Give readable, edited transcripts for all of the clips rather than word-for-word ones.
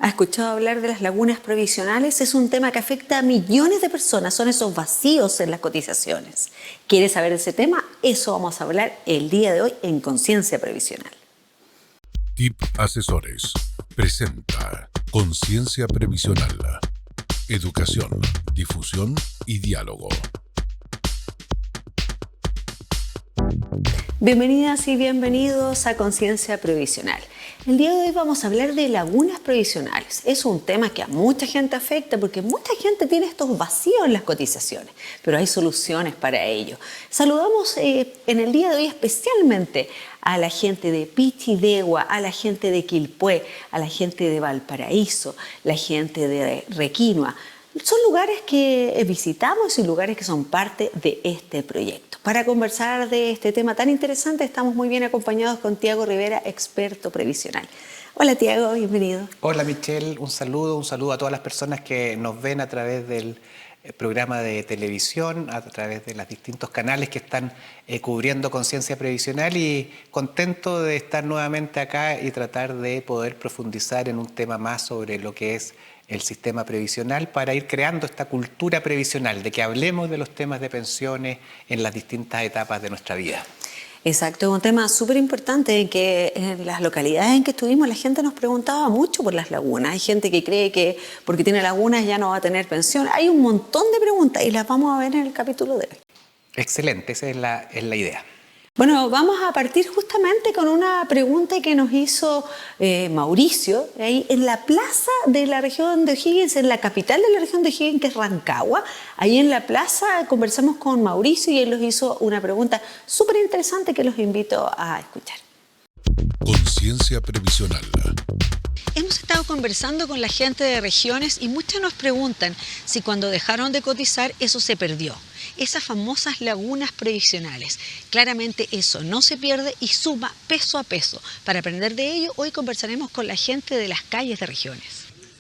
¿Ha escuchado hablar de las lagunas provisionales? Es un tema que afecta a millones de personas, son esos vacíos en las cotizaciones. ¿Quieres saber de ese tema? Eso vamos a hablar el día de hoy en Conciencia Previsional. TIP Asesores presenta Conciencia Previsional. Educación, difusión y diálogo. Bienvenidas y bienvenidos a Conciencia Previsional. El día de hoy vamos a hablar de lagunas previsionales. Es un tema que a mucha gente afecta porque mucha gente tiene estos vacíos en las cotizaciones, pero hay soluciones para ello. Saludamos en el día de hoy especialmente a la gente de Pichidegua, a la gente de Quilpué, a la gente de Valparaíso, la gente de Requinoa. Son lugares que visitamos y lugares que son parte de este proyecto. Para conversar de este tema tan interesante estamos muy bien acompañados con Tiago Rivera, experto previsional. Hola Tiago, bienvenido. Hola Michelle, un saludo a todas las personas que nos ven a través del programa de televisión, a través de los distintos canales que están cubriendo Conciencia Previsional, y contento de estar nuevamente acá y tratar de poder profundizar en un tema más sobre lo que es el sistema previsional para ir creando esta cultura previsional, de que hablemos de los temas de pensiones en las distintas etapas de nuestra vida. Exacto, un tema súper importante que en las localidades en que estuvimos la gente nos preguntaba mucho por las lagunas. Hay gente que cree que porque tiene lagunas ya no va a tener pensión. Hay un montón de preguntas y las vamos a ver en el capítulo de hoy. Excelente, esa es la idea. Bueno, vamos a partir justamente con una pregunta que nos hizo Mauricio, ahí en la plaza de la región de O'Higgins, en la capital de la región de O'Higgins, que es Rancagua. Ahí en la plaza conversamos con Mauricio y él nos hizo una pregunta súper interesante que los invito a escuchar. Conciencia Previsional. Hemos estado conversando con la gente de regiones y muchos nos preguntan si cuando dejaron de cotizar eso se perdió. Esas famosas lagunas previsionales. Claramente eso no se pierde y suma peso a peso. Para aprender de ello, hoy conversaremos con la gente de las calles de regiones.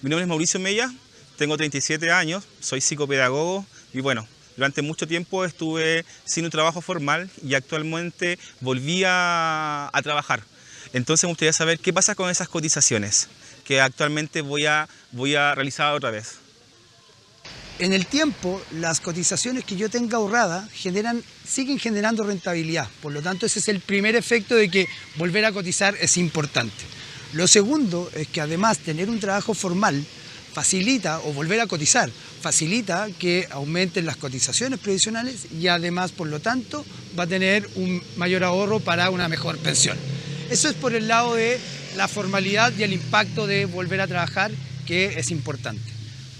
Mi nombre es Mauricio Mella, tengo 37 años, soy psicopedagogo y bueno, durante mucho tiempo estuve sin un trabajo formal y actualmente volví a trabajar. Entonces me gustaría saber qué pasa con esas cotizaciones que actualmente voy a realizar otra vez. En el tiempo, las cotizaciones que yo tenga ahorrada siguen generando rentabilidad. Por lo tanto, ese es el primer efecto de que volver a cotizar es importante. Lo segundo es que además tener un trabajo formal facilita, o volver a cotizar, facilita que aumenten las cotizaciones previsionales y además, por lo tanto, va a tener un mayor ahorro para una mejor pensión. Eso es por el lado de la formalidad y el impacto de volver a trabajar, que es importante.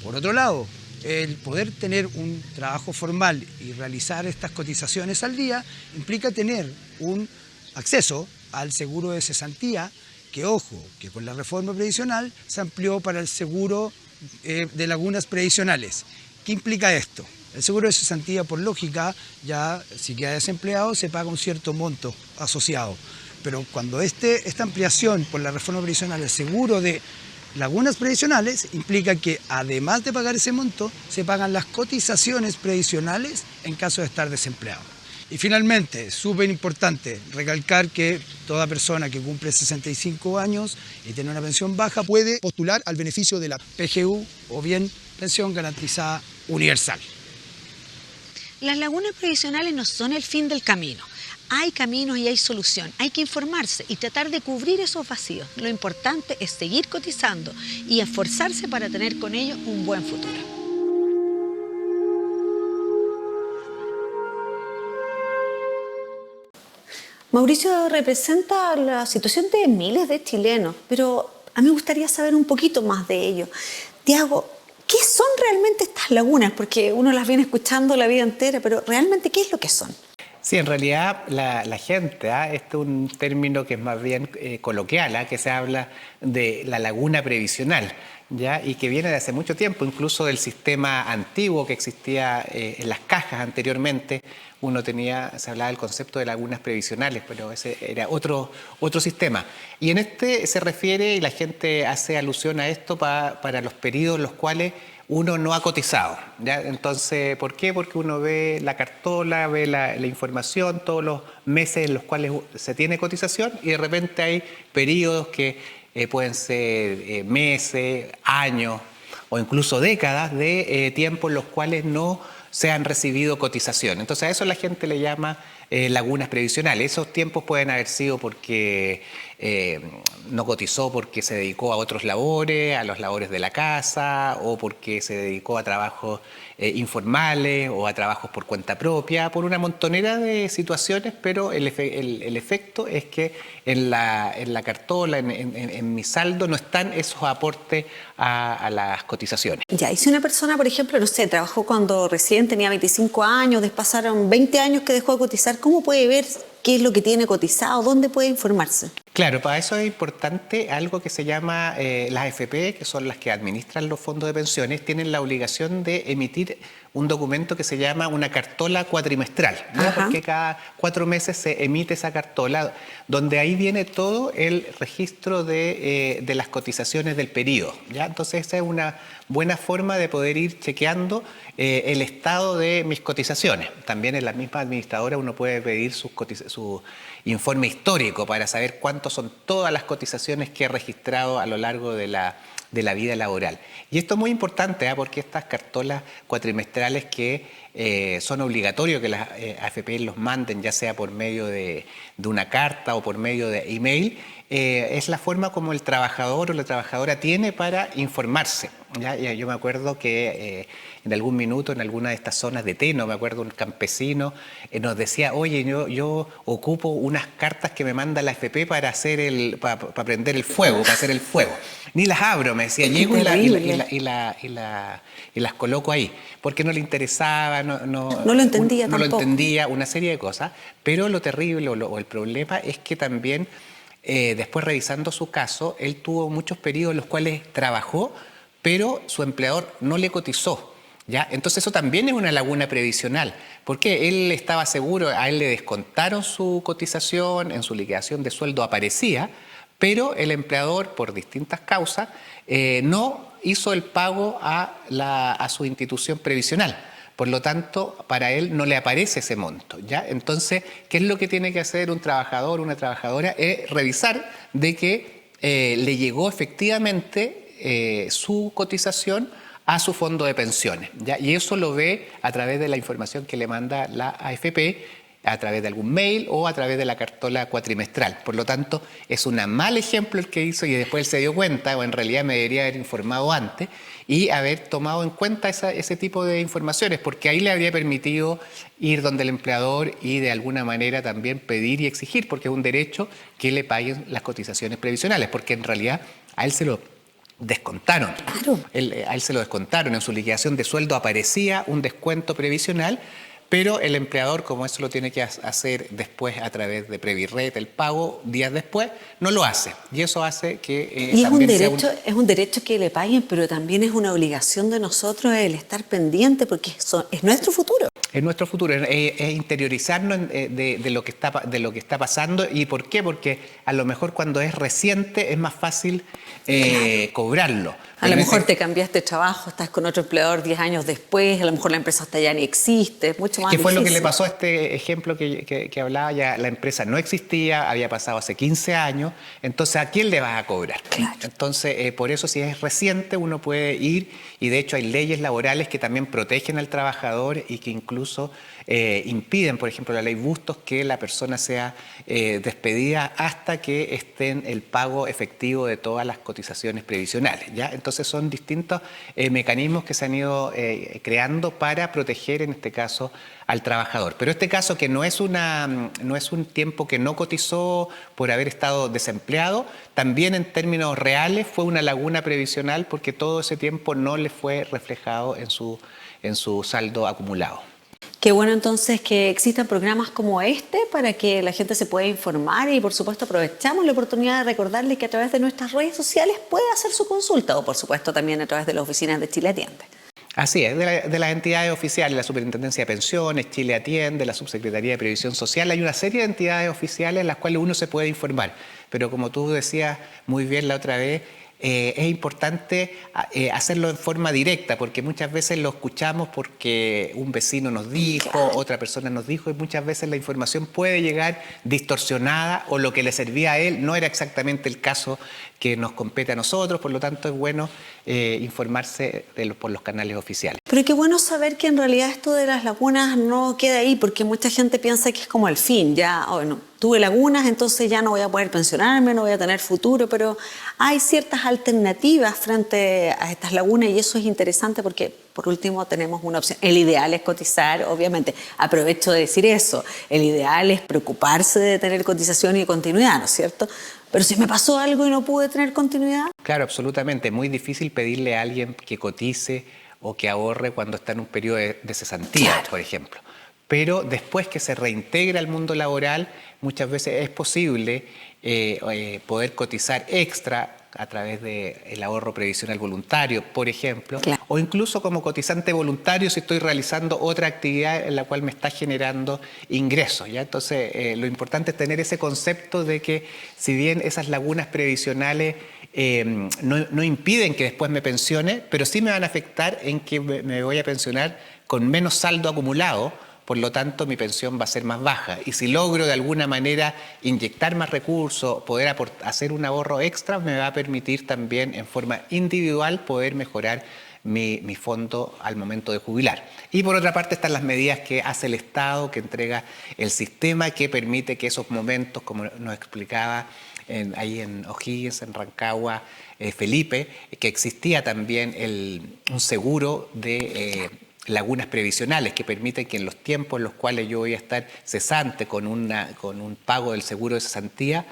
Por otro lado, el poder tener un trabajo formal y realizar estas cotizaciones al día implica tener un acceso al seguro de cesantía, que ojo, que con la reforma previsional se amplió para el seguro de lagunas previsionales. ¿Qué implica esto? El seguro de cesantía, por lógica, ya si queda desempleado se paga un cierto monto asociado. Pero cuando esta ampliación por la reforma previsional, el seguro de lagunas previsionales, implica que además de pagar ese monto, se pagan las cotizaciones previsionales en caso de estar desempleado. Y finalmente, súper importante recalcar que toda persona que cumple 65 años y tiene una pensión baja puede postular al beneficio de la PGU o bien pensión garantizada universal. Las lagunas previsionales no son el fin del camino. Hay caminos y hay solución. Hay que informarse y tratar de cubrir esos vacíos. Lo importante es seguir cotizando y esforzarse para tener con ello un buen futuro. Mauricio representa la situación de miles de chilenos, pero a mí me gustaría saber un poquito más de ello. Tiago, ¿qué son realmente estas lagunas? Porque uno las viene escuchando la vida entera, pero realmente, ¿qué es lo que son? Sí, en realidad la gente, este es un término que es más bien coloquial, que se habla de la laguna previsional, ¿ya? Y que viene de hace mucho tiempo, incluso del sistema antiguo que existía en las cajas anteriormente. Se hablaba del concepto de lagunas previsionales, pero ese era otro sistema. Y en este se refiere, y la gente hace alusión a esto para los periodos en los cuales uno no ha cotizado, ¿ya? Entonces, ¿por qué? Porque uno ve la cartola, ve la información, todos los meses en los cuales se tiene cotización, y de repente hay periodos que pueden ser meses, años o incluso décadas de tiempo en los cuales no se han recibido cotización. Entonces a eso la gente le llama lagunas previsionales. Esos tiempos pueden haber sido porque no cotizó porque se dedicó a otros labores, a los labores de la casa, o porque se dedicó a trabajos informales o a trabajos por cuenta propia, por una montonera de situaciones, pero el efecto es que en la cartola, en mi saldo, no están esos aportes a las cotizaciones. Ya, y si una persona, por ejemplo, no sé, trabajó cuando recién tenía 25 años, después pasaron 20 años que dejó de cotizar, ¿cómo puede ver qué es lo que tiene cotizado? ¿Dónde puede informarse? Claro, para eso es importante algo que se llama las AFP, que son las que administran los fondos de pensiones, tienen la obligación de emitir un documento que se llama una cartola cuatrimestral, ¿no? Porque cada 4 meses se emite esa cartola, donde ahí viene todo el registro de las cotizaciones del periodo, ¿ya? Entonces esa es una buena forma de poder ir chequeando el estado de mis cotizaciones. También en la misma administradora uno puede pedir su informe histórico para saber cuántos son todas las cotizaciones que he registrado a lo largo de la vida laboral. Y esto es muy importante, porque estas cartolas cuatrimestrales que son obligatorios que las AFP los manden, ya sea por medio de una carta o por medio de email, es la forma como el trabajador o la trabajadora tiene para informarse. ¿Ya? Yo me acuerdo que en algún minuto, en alguna de estas zonas de Teno, me acuerdo un campesino nos decía, oye, yo ocupo unas cartas que me manda la AFP para prender el fuego, para hacer el fuego. Ni las abro, me decía, llego y las coloco ahí, porque no le interesaba, no lo entendía no tampoco. lo entendía, una serie de cosas, pero lo terrible o el problema es que también después revisando su caso, él tuvo muchos periodos en los cuales trabajó, pero su empleador no le cotizó, ¿ya? Entonces eso también es una laguna previsional, porque él estaba seguro, a él le descontaron su cotización, en su liquidación de sueldo aparecía, pero el empleador, por distintas causas, no hizo el pago a su institución previsional. Por lo tanto, para él no le aparece ese monto, ¿ya? Entonces, ¿qué es lo que tiene que hacer un trabajador, una trabajadora? Es revisar de que le llegó efectivamente su cotización a su fondo de pensiones, ¿ya? Y eso lo ve a través de la información que le manda la AFP, a través de algún mail o a través de la cartola cuatrimestral. Por lo tanto, es un mal ejemplo el que hizo y después él se dio cuenta, o en realidad me debería haber informado antes y haber tomado en cuenta ese tipo de informaciones, porque ahí le habría permitido ir donde el empleador y de alguna manera también pedir y exigir, porque es un derecho que le paguen las cotizaciones previsionales, porque en realidad a él se lo descontaron. Claro. A él se lo descontaron. En su liquidación de sueldo aparecía un descuento previsional, pero el empleador, como eso lo tiene que hacer después a través de Previrret, el pago días después, no lo hace. Y eso hace que y también es un derecho que le paguen, pero también es una obligación de nosotros el estar pendiente, porque es nuestro futuro. Es nuestro futuro, es interiorizarnos de lo que está pasando. ¿Y por qué? Porque a lo mejor cuando es reciente es más fácil cobrarlo. A lo mejor te cambiaste de trabajo, estás con otro empleador 10 años después, a lo mejor la empresa hasta ya ni existe, es mucho más ¿Qué fue difícil? lo que le pasó a este ejemplo que hablaba? Ya la empresa no existía, había pasado hace 15 años, entonces ¿a quién le vas a cobrar? Claro. Entonces, por eso si es reciente uno puede ir, y de hecho hay leyes laborales que también protegen al trabajador y que incluso impiden, por ejemplo, la ley Bustos, que la persona sea despedida hasta que esté en el pago efectivo de todas las cotizaciones previsionales, ¿ya? Entonces son distintos mecanismos que se han ido creando para proteger, en este caso, al trabajador. Pero este caso, que no es un tiempo que no cotizó por haber estado desempleado, también en términos reales fue una laguna previsional, porque todo ese tiempo no le fue reflejado en su saldo acumulado. Qué bueno entonces que existan programas como este para que la gente se pueda informar, y por supuesto aprovechamos la oportunidad de recordarle que a través de nuestras redes sociales puede hacer su consulta, o por supuesto también a través de las oficinas de Chile Atiende. Así es, de las entidades oficiales, la Superintendencia de Pensiones, Chile Atiende, la Subsecretaría de Previsión Social, hay una serie de entidades oficiales en las cuales uno se puede informar. Pero como tú decías muy bien la otra vez, es importante hacerlo en forma directa, porque muchas veces lo escuchamos porque un vecino nos dijo, claro, otra persona nos dijo, y muchas veces la información puede llegar distorsionada, o lo que le servía a él no era exactamente el caso que nos compete a nosotros, por lo tanto es bueno informarse por los canales oficiales. Pero qué bueno saber que en realidad esto de las lagunas no queda ahí, porque mucha gente piensa que es como el fin, ya, bueno, tuve lagunas, entonces ya no voy a poder pensionarme, no voy a tener futuro, pero hay ciertas alternativas frente a estas lagunas y eso es interesante porque, por último, tenemos una opción. El ideal es cotizar, obviamente, aprovecho de decir eso, el ideal es preocuparse de tener cotización y continuidad, ¿no es cierto? Pero si me pasó algo y no pude tener continuidad. Claro, absolutamente. Es muy difícil pedirle a alguien que cotice o que ahorre cuando está en un periodo de cesantía, claro, por ejemplo. Pero después que se reintegra al mundo laboral, muchas veces es posible poder cotizar extra a través del ahorro previsional voluntario, por ejemplo, claro, o incluso como cotizante voluntario si estoy realizando otra actividad en la cual me está generando ingresos, ¿ya? Entonces, lo importante es tener ese concepto de que si bien esas lagunas previsionales no impiden que después me pensione, pero sí me van a afectar en que me voy a pensionar con menos saldo acumulado. Por lo tanto, mi pensión va a ser más baja. Y si logro de alguna manera inyectar más recursos, poder hacer un ahorro extra, me va a permitir también en forma individual poder mejorar mi fondo al momento de jubilar. Y por otra parte están las medidas que hace el Estado, que entrega el sistema, que permite que esos momentos, como nos explicaba ahí en O'Higgins, en Rancagua, Felipe, que existía también un seguro de lagunas previsionales que permiten que en los tiempos en los cuales yo voy a estar cesante con un pago del seguro de cesantía,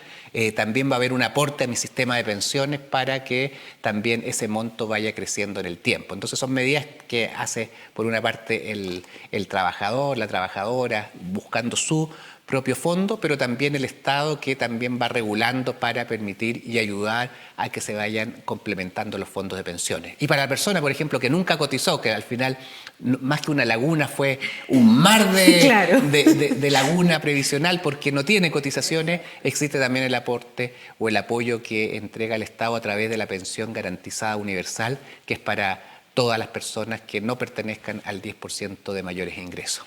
también va a haber un aporte a mi sistema de pensiones para que también ese monto vaya creciendo en el tiempo. Entonces son medidas que hace por una parte el trabajador, la trabajadora, buscando su propio fondo, pero también el Estado que también va regulando para permitir y ayudar a que se vayan complementando los fondos de pensiones. Y para la persona, por ejemplo, que nunca cotizó, que al final más que una laguna fue un mar claro, de laguna previsional porque no tiene cotizaciones, existe también el aporte o el apoyo que entrega el Estado a través de la pensión garantizada universal, que es para todas las personas que no pertenezcan al 10% de mayores ingresos.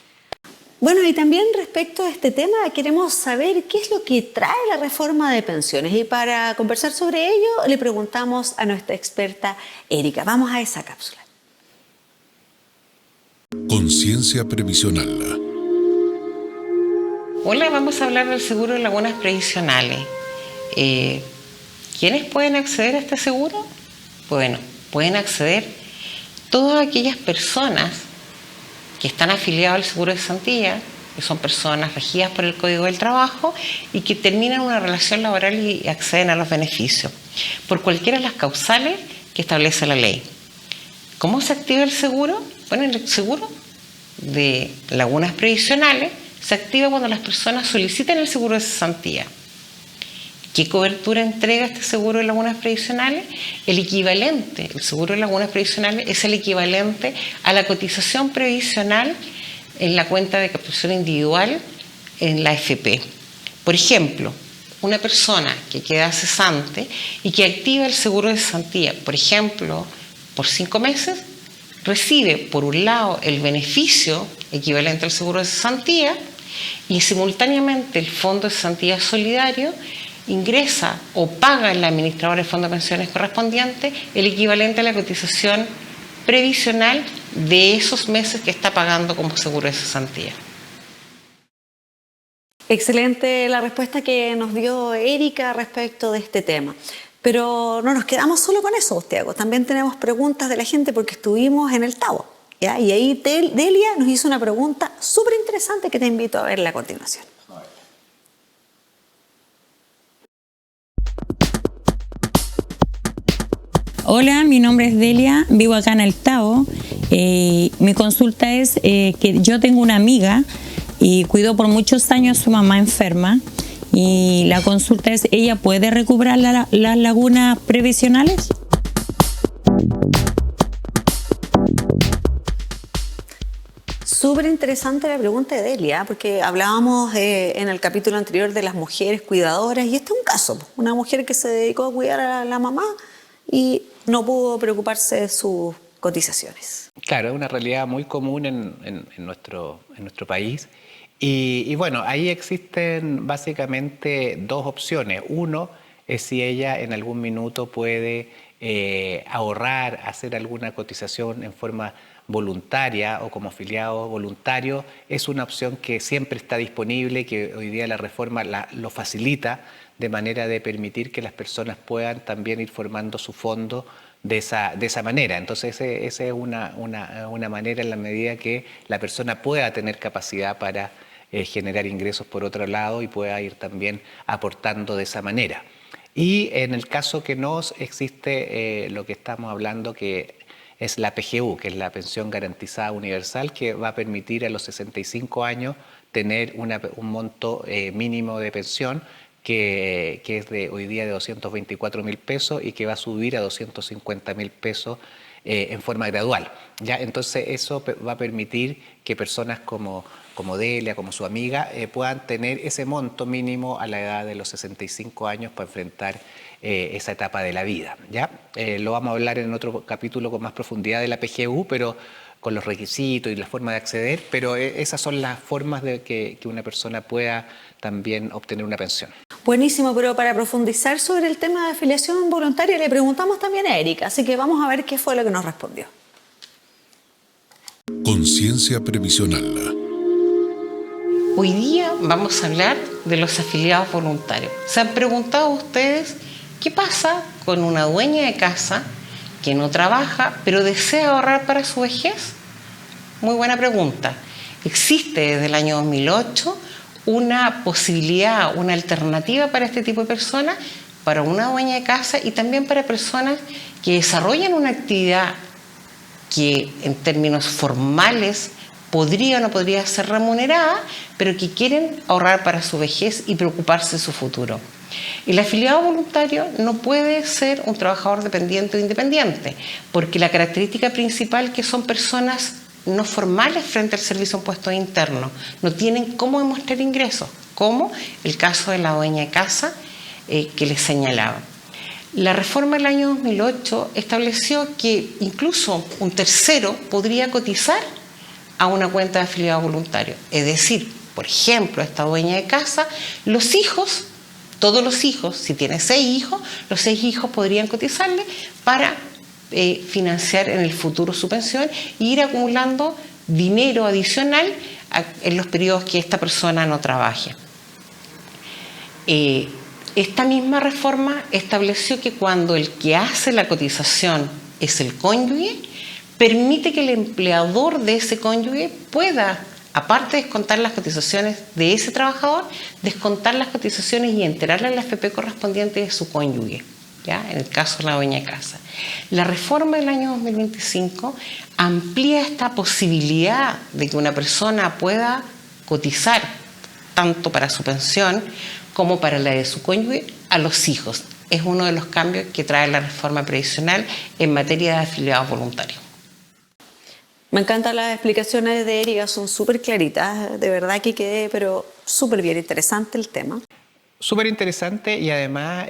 Bueno, y también respecto a este tema queremos saber qué es lo que trae la reforma de pensiones y para conversar sobre ello le preguntamos a nuestra experta Erika. Vamos a esa cápsula. Conciencia previsional. Hola, vamos a hablar del seguro de lagunas previsionales. ¿Quiénes pueden acceder a este seguro? Bueno, pueden acceder todas aquellas personas que están afiliados al seguro de cesantía, que son personas regidas por el Código del Trabajo y que terminan una relación laboral y acceden a los beneficios, por cualquiera de las causales que establece la ley. ¿Cómo se activa el seguro? Bueno, el seguro de lagunas previsionales se activa cuando las personas solicitan el seguro de cesantía. ¿Qué cobertura entrega este seguro de lagunas previsionales? El seguro de lagunas previsionales es el equivalente a la cotización previsional en la cuenta de captación individual en la AFP. Por ejemplo, una persona que queda cesante y que activa el seguro de cesantía, por ejemplo, por 5 meses, recibe por un lado el beneficio equivalente al seguro de cesantía y simultáneamente el fondo de cesantía solidario ingresa o paga en la administradora del fondo de pensiones correspondiente el equivalente a la cotización previsional de esos meses que está pagando como seguro de cesantía. Excelente la respuesta que nos dio Erika respecto de este tema. Pero no nos quedamos solo con eso, Tiago. También tenemos preguntas de la gente porque estuvimos en el Tabo, ¿ya? Y ahí Delia nos hizo una pregunta súper interesante que te invito a verla a continuación. Hola, mi nombre es Delia, vivo acá en el Tabo. Mi consulta es que yo tengo una amiga y cuidó por muchos años a su mamá enferma y la consulta es, ¿ella puede recuperar las lagunas previsionales? Súper interesante la pregunta de Delia, porque hablábamos en el capítulo anterior de las mujeres cuidadoras y este es un caso, una mujer que se dedicó a cuidar a la mamá y no pudo preocuparse de sus cotizaciones. Claro, es una realidad muy común en nuestro país. Y bueno, ahí existen básicamente dos opciones. Uno es si ella en algún minuto puede ahorrar, hacer alguna cotización en forma voluntaria o como afiliado voluntario. Es una opción que siempre está disponible, que hoy día la reforma lo facilita, de manera de permitir que las personas puedan también ir formando su fondo de esa manera. Entonces esa es una manera en la medida que la persona pueda tener capacidad para generar ingresos por otro lado y pueda ir también aportando de esa manera. Y en el caso que no existe lo que estamos hablando, que es la PGU, que es la Pensión Garantizada Universal, que va a permitir a los 65 años tener un monto mínimo de pensión que es hoy día de 224.000 pesos y que va a subir a 250.000 pesos en forma gradual, ¿ya? Entonces eso va a permitir que personas como Delia, como su amiga, puedan tener ese monto mínimo a la edad de los 65 años para enfrentar esa etapa de la vida, ¿ya? Lo vamos a hablar en otro capítulo con más profundidad de la PGU, pero con los requisitos y la forma de acceder, pero esas son las formas de que una persona pueda también obtener una pensión. Buenísimo, pero para profundizar sobre el tema de afiliación voluntaria le preguntamos también a Erika, así que vamos a ver qué fue lo que nos respondió. Conciencia previsional. Hoy día vamos a hablar de los afiliados voluntarios. ¿Se han preguntado ustedes qué pasa con una dueña de casa que no trabaja pero desea ahorrar para su vejez? Muy buena pregunta. Existe desde el año 2008 una posibilidad, una alternativa para este tipo de personas, para una dueña de casa y también para personas que desarrollan una actividad que en términos formales podría o no podría ser remunerada, pero que quieren ahorrar para su vejez y preocuparse de su futuro. El afiliado voluntario no puede ser un trabajador dependiente o independiente, porque la característica principal es que son personas no formales frente al servicio de impuestos internos, no tienen cómo demostrar ingresos, como el caso de la dueña de casa que les señalaba. La reforma del año 2008 estableció que incluso un tercero podría cotizar a una cuenta de afiliado voluntario. Es decir, por ejemplo, esta dueña de casa, los hijos, todos los hijos, si tiene 6 hijos, los 6 hijos podrían cotizarle para financiar en el futuro su pensión e ir acumulando dinero adicional en los periodos que esta persona no trabaje. Esta misma reforma estableció que cuando el que hace la cotización es el cónyuge, permite que el empleador de ese cónyuge pueda, aparte de descontar las cotizaciones de ese trabajador, descontar las cotizaciones y enterarle a la AFP correspondiente de su cónyuge, ¿ya? En el caso de la dueña de casa. La reforma del año 2025 amplía esta posibilidad de que una persona pueda cotizar tanto para su pensión como para la de su cónyuge a los hijos. Es uno de los cambios que trae la reforma previsional en materia de afiliados voluntarios. Me encantan las explicaciones de Erika, son súper claritas, de verdad que quedé, pero súper bien interesante el tema. Súper interesante y además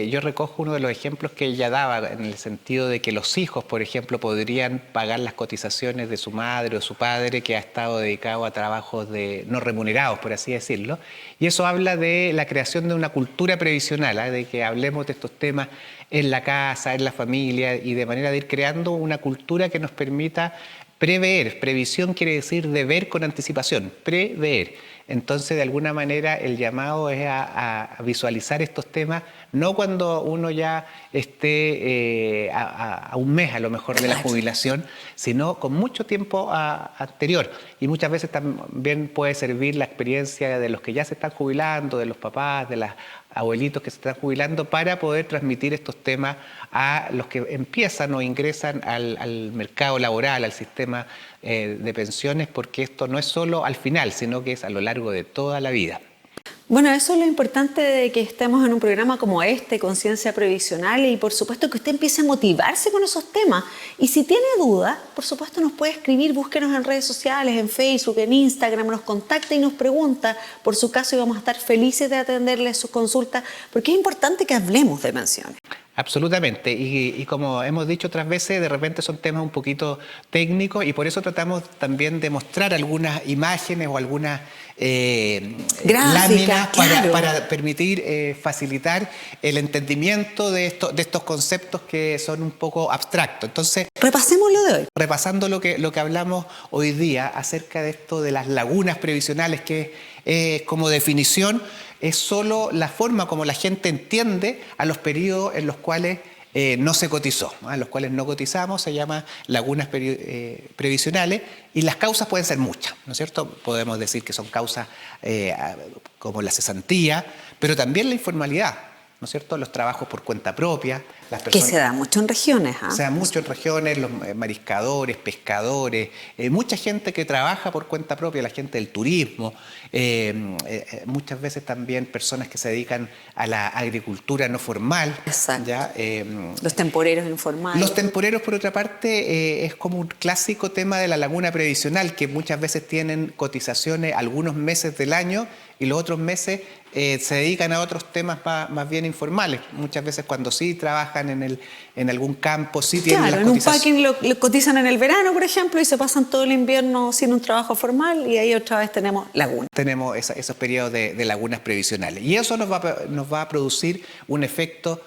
yo recojo uno de los ejemplos que ella daba en el sentido de que los hijos, por ejemplo, podrían pagar las cotizaciones de su madre o su padre que ha estado dedicado a trabajos no remunerados, por así decirlo. Y eso habla de la creación de una cultura previsional, de que hablemos de estos temas en la casa, en la familia y de manera de ir creando una cultura que nos permita prever. Previsión quiere decir de ver con anticipación, prever. Entonces, de alguna manera, el llamado es a visualizar estos temas, no cuando uno ya esté a un mes a lo mejor de la jubilación, sino con mucho tiempo anterior. Y muchas veces también puede servir la experiencia de los que ya se están jubilando, de los papás, de los abuelitos que se están jubilando, para poder transmitir estos temas a los que empiezan o ingresan al mercado laboral, al sistema de pensiones, porque esto no es solo al final, sino que es a lo largo de toda la vida. Bueno, eso es lo importante de que estemos en un programa como este, Conciencia Previsional, y por supuesto que usted empiece a motivarse con esos temas. Y si tiene dudas, por supuesto nos puede escribir, búsquenos en redes sociales, en Facebook, en Instagram, nos contacta y nos pregunta por su caso y vamos a estar felices de atenderle sus consultas, porque es importante que hablemos de pensiones. Absolutamente, y como hemos dicho otras veces, de repente son temas un poquito técnicos y por eso tratamos también de mostrar algunas imágenes o algunas láminas claro, para permitir facilitar el entendimiento de estos conceptos que son un poco abstractos. Entonces, repasemos lo de hoy. repasando lo que hablamos hoy día acerca de esto de las lagunas previsionales, que como definición es solo la forma como la gente entiende a los periodos en los cuales no se cotizó, ¿no? En los cuales no cotizamos, se llama lagunas previsionales, y las causas pueden ser muchas, ¿no es cierto? Podemos decir que son causas como la cesantía, pero también la informalidad, ¿no es cierto? Los trabajos por cuenta propia. Las personas, que se da mucho en regiones. se da mucho en regiones, los mariscadores, pescadores, mucha gente que trabaja por cuenta propia, la gente del turismo, muchas veces también personas que se dedican a la agricultura no formal. Exacto. ¿Ya? Los temporeros informales. Los temporeros, por otra parte, es como un clásico tema de la laguna previsional, que muchas veces tienen cotizaciones algunos meses del año y los otros meses se dedican a otros temas más bien informales. Muchas veces cuando sí trabajan en algún campo, sí tienen claro, las en un cotizaciones. packing lo cotizan en el verano, por ejemplo, y se pasan todo el invierno sin un trabajo formal, y ahí otra vez tenemos laguna. Tenemos esos periodos de lagunas previsionales. Y eso nos va a producir un efecto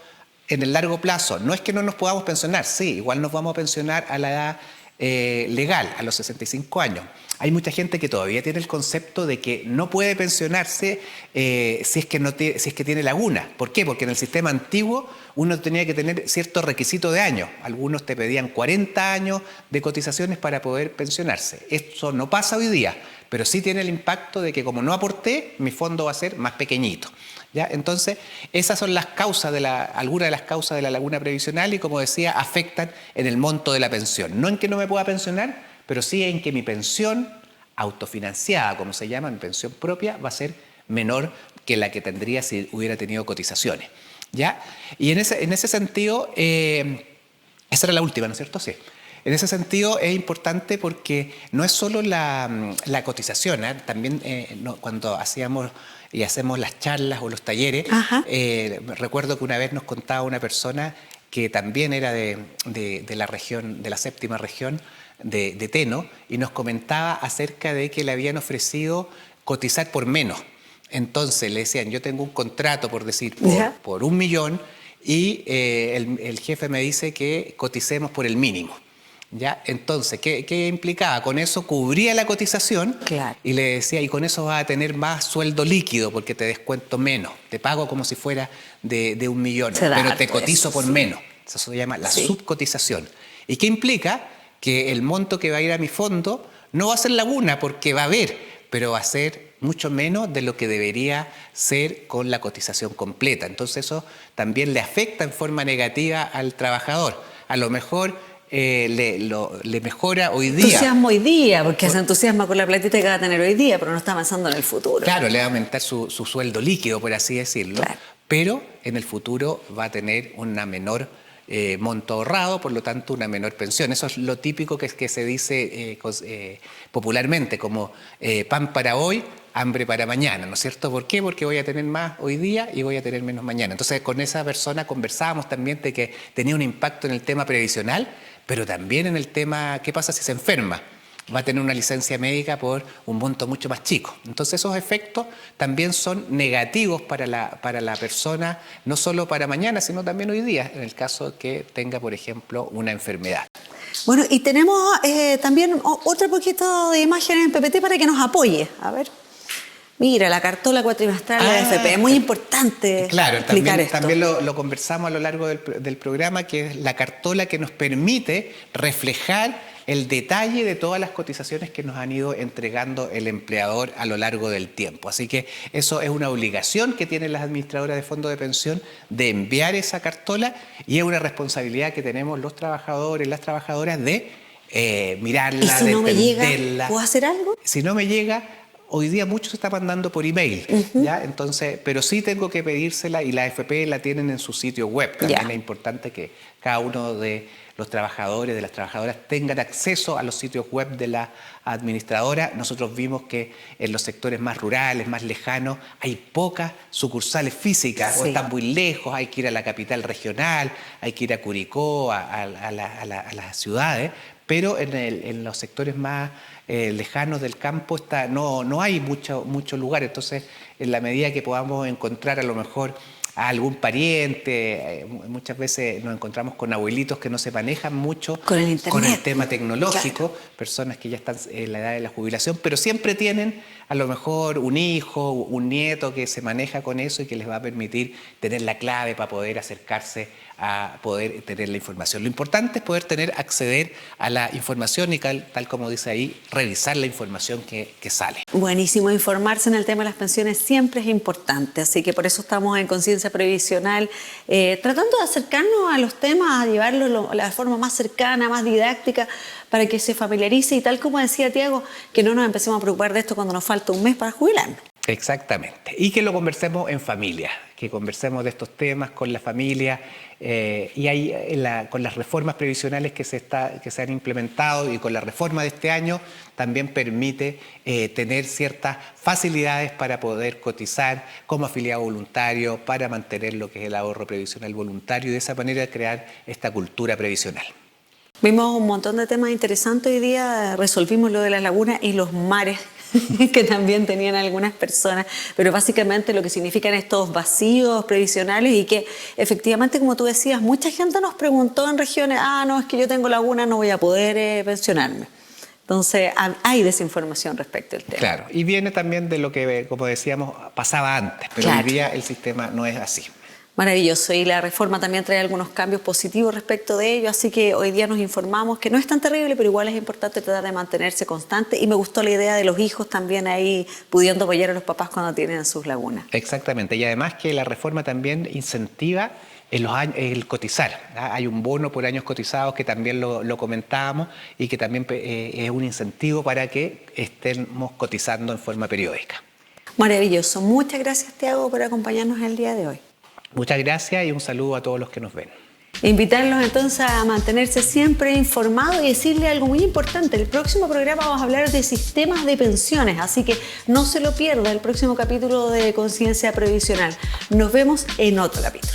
en el largo plazo. No es que no nos podamos pensionar, sí, igual nos vamos a pensionar a la edad legal, a los 65 años. Hay mucha gente que todavía tiene el concepto de que no puede pensionarse si es que tiene laguna. ¿Por qué? Porque en el sistema antiguo uno tenía que tener cierto requisito de años. Algunos te pedían 40 años de cotizaciones para poder pensionarse. Eso no pasa hoy día, pero sí tiene el impacto de que como no aporté, mi fondo va a ser más pequeñito. ¿Ya? Entonces, esas son las causas algunas de las causas de la laguna previsional y, como decía, afectan en el monto de la pensión. No en que no me pueda pensionar, pero sí en que mi pensión autofinanciada, como se llama, mi pensión propia, va a ser menor que la que tendría si hubiera tenido cotizaciones. ¿Ya? Y en ese sentido, esa era la última, ¿no es cierto? Sí. En ese sentido es importante porque no es solo la cotización, ¿eh? También cuando hacíamos y hacemos las charlas o los talleres, recuerdo que una vez nos contaba una persona que también era de la región, de la séptima región de Teno, y nos comentaba acerca de que le habían ofrecido cotizar por menos. Entonces le decían, yo tengo un contrato, por decir, por 1 millón, y el jefe me dice que coticemos por el mínimo. ¿Ya? Entonces, ¿qué implicaba? Con eso cubría la cotización, claro, y le decía, y con eso vas a tener más sueldo líquido porque te descuento menos, te pago como si fuera de 1 millón, pero te cotizo por menos. Eso se llama la subcotización. ¿Y qué implica? Que el monto que va a ir a mi fondo no va a ser laguna porque va a haber, pero va a ser mucho menos de lo que debería ser con la cotización completa. Entonces eso también le afecta en forma negativa al trabajador. A lo mejor le mejora hoy día. Entusiasmo hoy día, porque se entusiasma con la platita que va a tener hoy día, pero no está avanzando en el futuro. Claro, le va a aumentar su sueldo líquido, por así decirlo, claro, pero en el futuro va a tener una menor monto ahorrado, por lo tanto una menor pensión. Eso es lo típico que se dice popularmente como pan para hoy, hambre para mañana, ¿no es cierto? ¿Por qué? Porque voy a tener más hoy día y voy a tener menos mañana. Entonces con esa persona conversábamos también de que tenía un impacto en el tema previsional, pero también en el tema, ¿qué pasa si se enferma? Va a tener una licencia médica por un monto mucho más chico. Entonces esos efectos también son negativos para la persona, no solo para mañana, sino también hoy día, en el caso que tenga, por ejemplo, una enfermedad. Bueno, y tenemos también otro poquito de imágenes en PPT para que nos apoye. A ver. Mira, la cartola cuatrimestral de la AFP, es muy importante. Claro, explicar también lo conversamos a lo largo del programa, que es la cartola que nos permite reflejar el detalle de todas las cotizaciones que nos han ido entregando el empleador a lo largo del tiempo. Así que eso es una obligación que tienen las administradoras de fondos de pensión de enviar esa cartola, y es una responsabilidad que tenemos los trabajadores, las trabajadoras de mirarla, ¿Y si de no me entenderla. llega, puedo hacer algo? Si no me llega, hoy día mucho se está mandando por email, ¿ya? Entonces, pero sí tengo que pedírsela, y la AFP la tienen en su sitio web. También es importante que cada uno de los trabajadores, de las trabajadoras tengan acceso a los sitios web de la administradora. Nosotros vimos que en los sectores más rurales, más lejanos, hay pocas sucursales físicas, o están muy lejos, hay que ir a la capital regional, hay que ir a Curicó, a las ciudades, pero en los sectores más lejanos del campo no hay mucho lugar. Entonces, en la medida que podamos encontrar a lo mejor a algún pariente, muchas veces nos encontramos con abuelitos que no se manejan mucho con el tema tecnológico, claro. Personas que ya están en la edad de la jubilación, pero siempre tienen a lo mejor un hijo, un nieto que se maneja con eso y que les va a permitir tener la clave para poder acercarse a poder tener la información. Lo importante es poder acceder a la información y tal como dice ahí, revisar la información que sale. Buenísimo, informarse en el tema de las pensiones siempre es importante, así que por eso estamos en Conciencia Previsional, tratando de acercarnos a los temas, a llevarlo de la forma más cercana, más didáctica, para que se familiarice y tal como decía Tiago, que no nos empecemos a preocupar de esto cuando nos falta un mes para jubilarnos. Exactamente, y que lo conversemos en familia, que conversemos de estos temas con la familia y ahí con las reformas previsionales que se han implementado y con la reforma de este año también permite tener ciertas facilidades para poder cotizar como afiliado voluntario, para mantener lo que es el ahorro previsional voluntario y de esa manera crear esta cultura previsional. Vimos un montón de temas interesantes hoy día, resolvimos lo de las lagunas y los mares que también tenían algunas personas, pero básicamente lo que significan estos vacíos previsionales y que efectivamente, como tú decías, mucha gente nos preguntó en regiones, no, es que yo tengo laguna, no voy a poder pensionarme. Entonces hay desinformación respecto al tema. Claro, y viene también de lo que, como decíamos, pasaba antes, pero claro. Hoy día el sistema no es así. Maravilloso, y la reforma también trae algunos cambios positivos respecto de ello, así que hoy día nos informamos que no es tan terrible, pero igual es importante tratar de mantenerse constante, y me gustó la idea de los hijos también ahí pudiendo apoyar a los papás cuando tienen sus lagunas. Exactamente, y además que la reforma también incentiva el cotizar. Hay un bono por años cotizados que también lo comentábamos y que también es un incentivo para que estemos cotizando en forma periódica. Maravilloso, muchas gracias Tiago por acompañarnos el día de hoy. Muchas gracias y un saludo a todos los que nos ven. Invitarlos entonces a mantenerse siempre informados y decirle algo muy importante. El próximo programa vamos a hablar de sistemas de pensiones, así que no se lo pierda el próximo capítulo de Conciencia Previsional. Nos vemos en otro capítulo.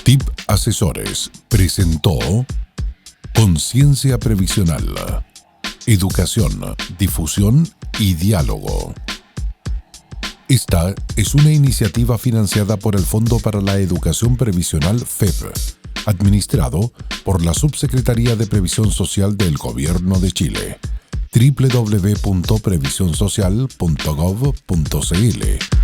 TIP Asesores presentó Conciencia Previsional, educación, difusión y diálogo. Esta es una iniciativa financiada por el Fondo para la Educación Previsional FEP, administrado por la Subsecretaría de Previsión Social del Gobierno de Chile. www.previsionsocial.gov.cl